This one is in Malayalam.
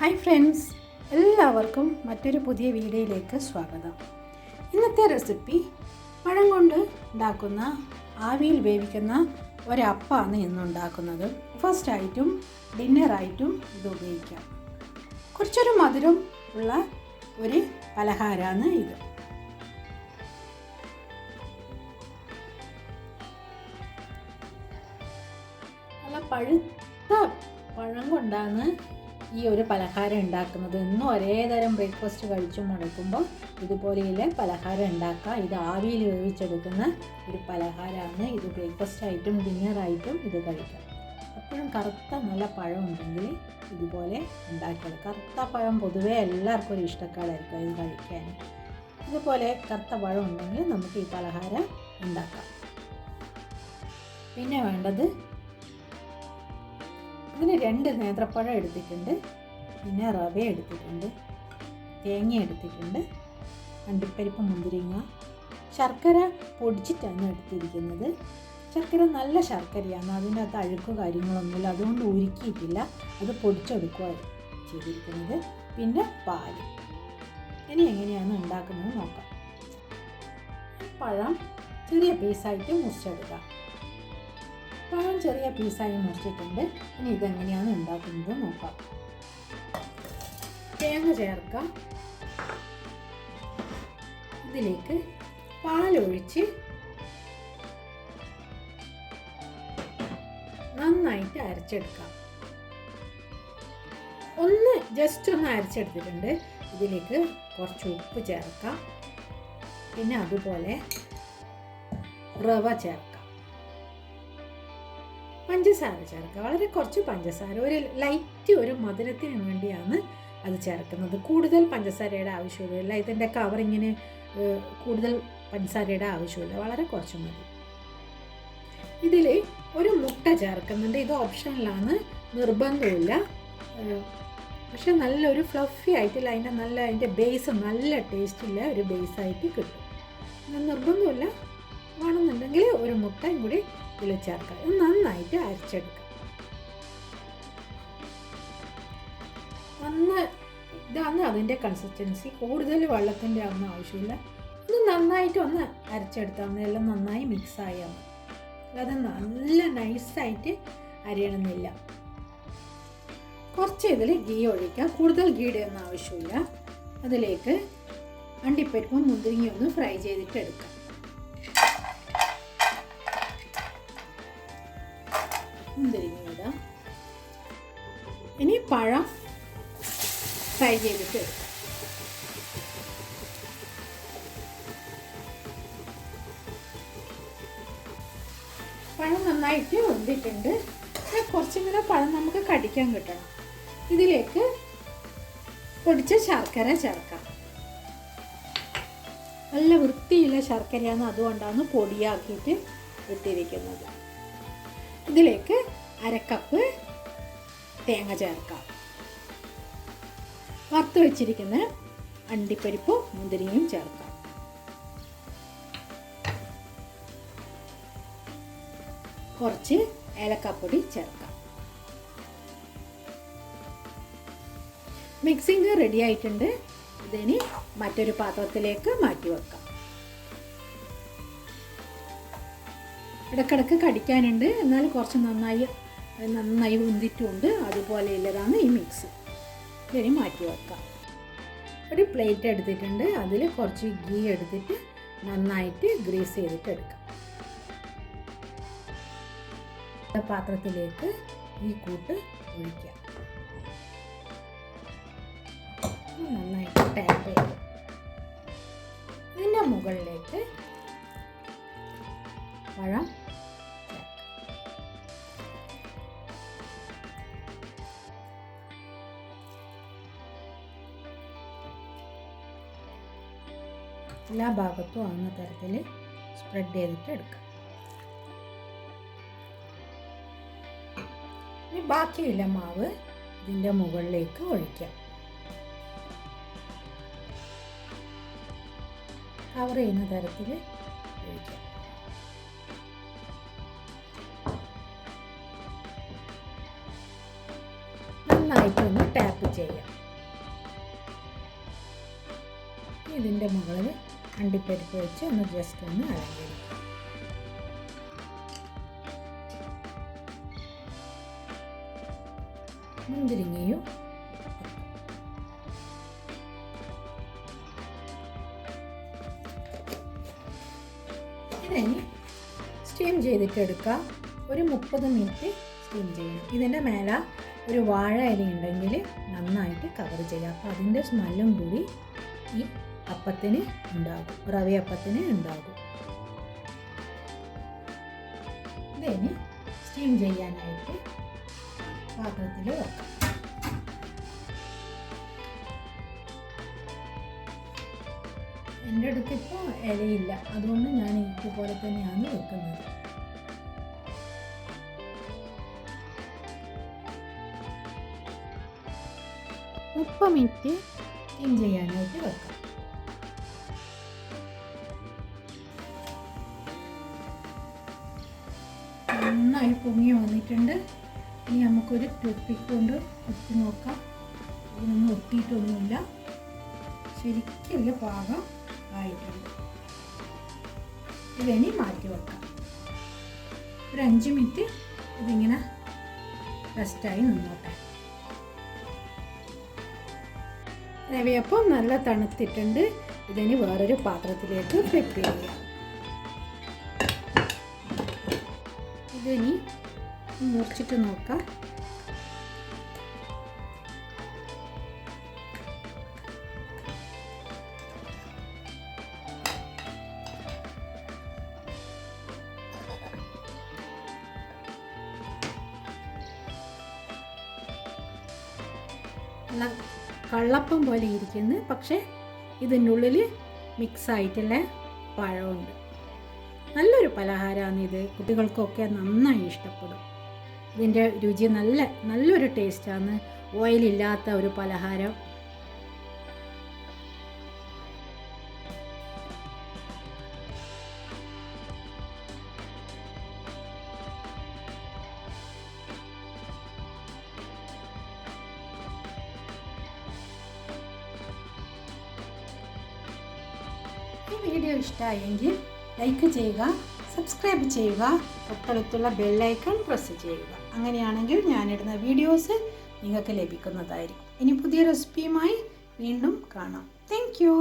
ഹായ് ഫ്രണ്ട്സ്, എല്ലാവർക്കും മറ്റൊരു പുതിയ വീഡിയോയിലേക്ക് സ്വാഗതം. ഇന്നത്തെ റെസിപ്പി പഴം കൊണ്ട് ഉണ്ടാക്കുന്ന ആവിയിൽ വേവിക്കുന്ന ഒരപ്പമാണ് ഇന്നുണ്ടാക്കുന്നത്. ഫസ്റ്റ് ആയിട്ടും ഡിന്നറായിട്ടും ഇത് ഉപയോഗിക്കാം. കുറച്ചൊരു മധുരം ഉള്ള ഒരു പലഹാരമാണ് ഇത്. നല്ല പഴുത്ത പഴം കൊണ്ടാണ് ഈ ഒരു പലഹാരം ഉണ്ടാക്കുന്നത്. ഇന്നും ഒരേ തരം ബ്രേക്ക്ഫാസ്റ്റ് കഴിച്ചു മുടക്കുമ്പോൾ ഇതുപോലെയുള്ള പലഹാരം ഉണ്ടാക്കുക. ഇത് ആവിയിൽ വേവിച്ചെടുക്കുന്ന ഒരു പലഹാരമാണ്. ഇത് ബ്രേക്ക്ഫാസ്റ്റ് ആയിട്ടും ഡിന്നറായിട്ടും ഇത് കഴിക്കാം. എപ്പോഴും കറുത്ത നല്ല പഴം ഉണ്ടെങ്കിൽ ഇതുപോലെ ഉണ്ടാക്കിയത്. കറുത്ത പഴം പൊതുവേ എല്ലാവർക്കും ഒരു ഇഷ്ടക്കാരായിരിക്കും ഇത് കഴിക്കാൻ. ഇതുപോലെ കറുത്ത പഴം ഉണ്ടെങ്കിൽ നമുക്ക് ഈ പലഹാരം ഉണ്ടാക്കാം. പിന്നെ വേണ്ടത്, ഇതിന് 2 നേന്ത്രപ്പഴം എടുത്തിട്ടുണ്ട്, പിന്നെ റവ എടുത്തിട്ടുണ്ട്, തേങ്ങ എടുത്തിട്ടുണ്ട്, അണ്ടിപ്പരിപ്പ്, മുന്തിരിങ്ങ, ശർക്കര പൊടിച്ചിട്ടാണ് എടുത്തിരിക്കുന്നത്. ശർക്കര നല്ല ശർക്കരയാണ്, അതിൻ്റെ അകത്ത് അഴുക്കോ കാര്യങ്ങളൊന്നുമില്ല, അതുകൊണ്ട് ഉരുക്കിയിട്ടില്ല, അത് പൊടിച്ചെടുക്കുക ചെയ്തിരിക്കുന്നത്. പിന്നെ പാല്. ഇനി എങ്ങനെയാണ് ഉണ്ടാക്കുന്നത് നോക്കാം. പഴം ചെറിയ പീസായിട്ട് മുറിച്ചെടുക്കാം. പഴം ചെറിയ പീസായി മുറിച്ചിട്ടുണ്ട്. ഇനി ഇതെങ്ങനെയാണ് ഉണ്ടാക്കുന്നത് നോക്കാം. തേങ്ങ ചേർക്കാം. ഇതിലേക്ക് പാലൊഴിച്ച് നന്നായിട്ട് അരച്ചെടുക്കാം. ജസ്റ്റ് ഒന്ന് അരച്ചെടുത്തിട്ടുണ്ട്. ഇതിലേക്ക് കുറച്ച് ഉപ്പ് ചേർക്കാം. പിന്നെ അതുപോലെ റവ ചേർക്കാം. പഞ്ചസാര ചേർക്കുക. വളരെ കുറച്ച് പഞ്ചസാര, ഒരു ലൈറ്റ് ഒരു മധുരത്തിന് വേണ്ടിയാണ് അത് ചേർക്കുന്നത്. കൂടുതൽ പഞ്ചസാരയുടെ ആവശ്യമില്ല. ഇതിൻ്റെ കവറിങ്ങിന് കൂടുതൽ പഞ്ചസാരയുടെ ആവശ്യമില്ല, വളരെ കുറച്ച് മതി. ഇതിൽ ഒരു മുട്ട ചേർക്കുന്നുണ്ട്. ഇത് ഓപ്ഷനിലാണ്, നിർബന്ധമില്ല. പക്ഷെ നല്ലൊരു ഫ്ലഫി ആയിട്ടില്ല, അതിൻ്റെ ബേസ് നല്ല ടേസ്റ്റുള്ള ഒരു ബേസായിട്ട് കിട്ടും. നിർബന്ധമില്ല, വേണമെന്നുണ്ടെങ്കിൽ ഒരു മുട്ടയും കൂടി ഇതിൽ ചേർക്കാം. ഇത് നന്നായിട്ട് അരച്ചെടുക്കാം. ഇതാണ് അതിൻ്റെ കൺസിസ്റ്റൻസി. കൂടുതൽ വെള്ളത്തിൻ്റെ ഒന്നും ആവശ്യമില്ല. ഇത് നന്നായിട്ട് ഒന്ന് അരച്ചെടുത്താൽ മതി. എല്ലാം നന്നായി മിക്സായാൽ മതി. അല്ലാതെ നല്ല നൈസായിട്ട് അരിയണമെന്നില്ല. കുറച്ച് ഇതിൽ ഗീ ഒഴിക്കാം. കൂടുതൽ ഗീയുടെ ഒന്നും ആവശ്യമില്ല. അതിലേക്ക് അണ്ടിപ്പരിപ്പും മുന്തിരിങ്ങയും ഒന്ന് ഫ്രൈ ചെയ്തിട്ട് എടുക്കാം. മുന്തിരിങ്ങ ഇടാം. ഇനി പഴം ഫ്രൈ ചെയ്തിട്ട് എടുക്കാം. പഴം നന്നായിട്ട് വെന്തിട്ടുണ്ട്. കുറച്ചിങ്ങനെ പഴം നമുക്ക് കടിക്കാൻ കിട്ടണം. ഇതിലേക്ക് പൊടിച്ച ശർക്കര ചേർക്കാം. നല്ല വൃത്തിയുള്ള ശർക്കരയാണ്, അതുകൊണ്ടാണ് പൊടിയാക്കിയിട്ട് ഇട്ടിരിക്കുന്നത്. ഇതിലേക്ക് 1/2 കപ്പ് തേങ്ങ ചേർക്കാം. വറുത്ത് വെച്ചിരിക്കുന്ന അണ്ടിപ്പരിപ്പും മുന്തിരിങ്ങയും ചേർക്കാം. കുറച്ച് ഏലക്കാപ്പൊടി ചേർക്കാം. മിക്സിങ് റെഡി ആയിട്ടുണ്ട്. ഇതിനി മറ്റൊരു പാത്രത്തിലേക്ക് മാറ്റി വെക്കാം. ഇടക്കിടക്ക് കടിക്കാനുണ്ട്, എന്നാൽ കുറച്ച് നന്നായി വെന്തിട്ടുമുണ്ട്. അതുപോലെ ഉള്ളതാണ് ഈ മിക്സ്. ഇതിനി മാറ്റി വെക്കാം. ഒരു പ്ലേറ്റ് എടുത്തിട്ടുണ്ട്. അതിൽ കുറച്ച് ഗീ എടുത്തിട്ട് നന്നായിട്ട് ഗ്രീസ് ചെയ്തിട്ട് എടുക്കാം. പാത്രത്തിലേക്ക് ഈ കൂട്ട് ഒഴിക്കാം. നന്നായിട്ട് ടാപ്പ് ചെയ്യും. ഇതിൻ്റെ മുകളിലേക്ക് പഴം എല്ലാ ഭാഗത്തും ആകുന്ന തരത്തിൽ സ്പ്രെഡ് ചെയ്തിട്ട് എടുക്കാം. ഇനി ബാക്കിയുള്ള മാവ് ഇതിൻ്റെ മുകളിലേക്ക് ഒഴിക്കാം. കവർ ചെയ്യുന്ന തരത്തിൽ ഒഴിക്കാം. നന്നായിട്ടൊന്ന് ടാപ്പ് ചെയ്യാം. ഇതിൻ്റെ മുകളിൽ അണ്ടിപ്പരിപ്പ് വെച്ച് ഒന്ന് ജസ്റ്റ് ഒന്ന് അലങ്കരിക്കാം. മുന്തിരിങ്ങയും ഇതിനി സ്റ്റീം ചെയ്തിട്ടെടുക്കുക. ഒരു 30 മിനിറ്റ് സ്റ്റീം ചെയ്യണം. ഇതിൻ്റെ മേലെ ഒരു വാഴ ഇല ഉണ്ടെങ്കിൽ നന്നായിട്ട് കവർ ചെയ്യുക. അപ്പോൾ അതിൻ്റെ സ്മെല്ലും കൂടി ഈ അപ്പത്തിന് ഉണ്ടാകും, റവയപ്പത്തിന് ഉണ്ടാകും. ഇതിനി സ്റ്റീം ചെയ്യാനായിട്ട് പാത്രത്തിൽ വെക്കാം. എൻ്റെ അടുത്ത് ഇപ്പോൾ ഇലയില്ല, അതുകൊണ്ട് ഞാൻ ഇതുപോലെ തന്നെയാണ് വെക്കുന്നത്. മുപ്പത് മിനിറ്റ് സ്റ്റീം ചെയ്യാനായിട്ട് വെക്കാം. നന്നായി പൊങ്ങി വന്നിട്ടുണ്ട്. ഇനി നമുക്കൊരു ടൂത്ത്പിക്ക് കൊണ്ട് കുത്തി നോക്കാം. ഇതിനൊന്നും ഒട്ടിയിട്ടൊന്നുമില്ല, ശരിക്കുള്ള പാകം ആയിട്ടുണ്ട്. ഇതിനി മാറ്റി വെക്കാം. ഒരു 5 മിനിറ്റ് ഇതിങ്ങനെ റെസ്റ്റായി നിന്നോട്ടെ. റവയപ്പം നല്ല തണുത്തിട്ടുണ്ട്. ഇതിനി വേറൊരു പാത്രത്തിലേക്ക് ഫ്ലിപ്പ് ചെയ്യുക. ഇതിനി മുറിച്ചിട്ട് നോക്കാം. നല്ല കള്ളപ്പം പോലെ ഇരിക്കുന്നു, പക്ഷേ ഇതിൻ്റെ ഉള്ളിൽ മിക്സായിട്ടുള്ള പഴമുണ്ട്. നല്ലൊരു പലഹാരമാണിത്. കുട്ടികൾക്കൊക്കെ നന്നായി ഇഷ്ടപ്പെടും. ഇതിൻ്റെ രുചി നല്ലൊരു ടേസ്റ്റാണ്. ഓയിലില്ലാത്ത ഒരു പലഹാരം. ഈ വീഡിയോ ഇഷ്ടമായെങ്കിൽ ലൈക്ക് ചെയ്യുക, സബ്സ്ക്രൈബ് ചെയ്യുക, തൊട്ടടുത്തുള്ള ബെല്ലൈക്കൺ പ്രസ് ചെയ്യുക. അങ്ങനെയാണെങ്കിൽ ഞാനിടുന്ന വീഡിയോസ് നിങ്ങൾക്ക് ലഭിക്കുന്നതായിരിക്കും. ഇനി പുതിയ റെസിപ്പിയുമായി വീണ്ടും കാണാം. Thank you.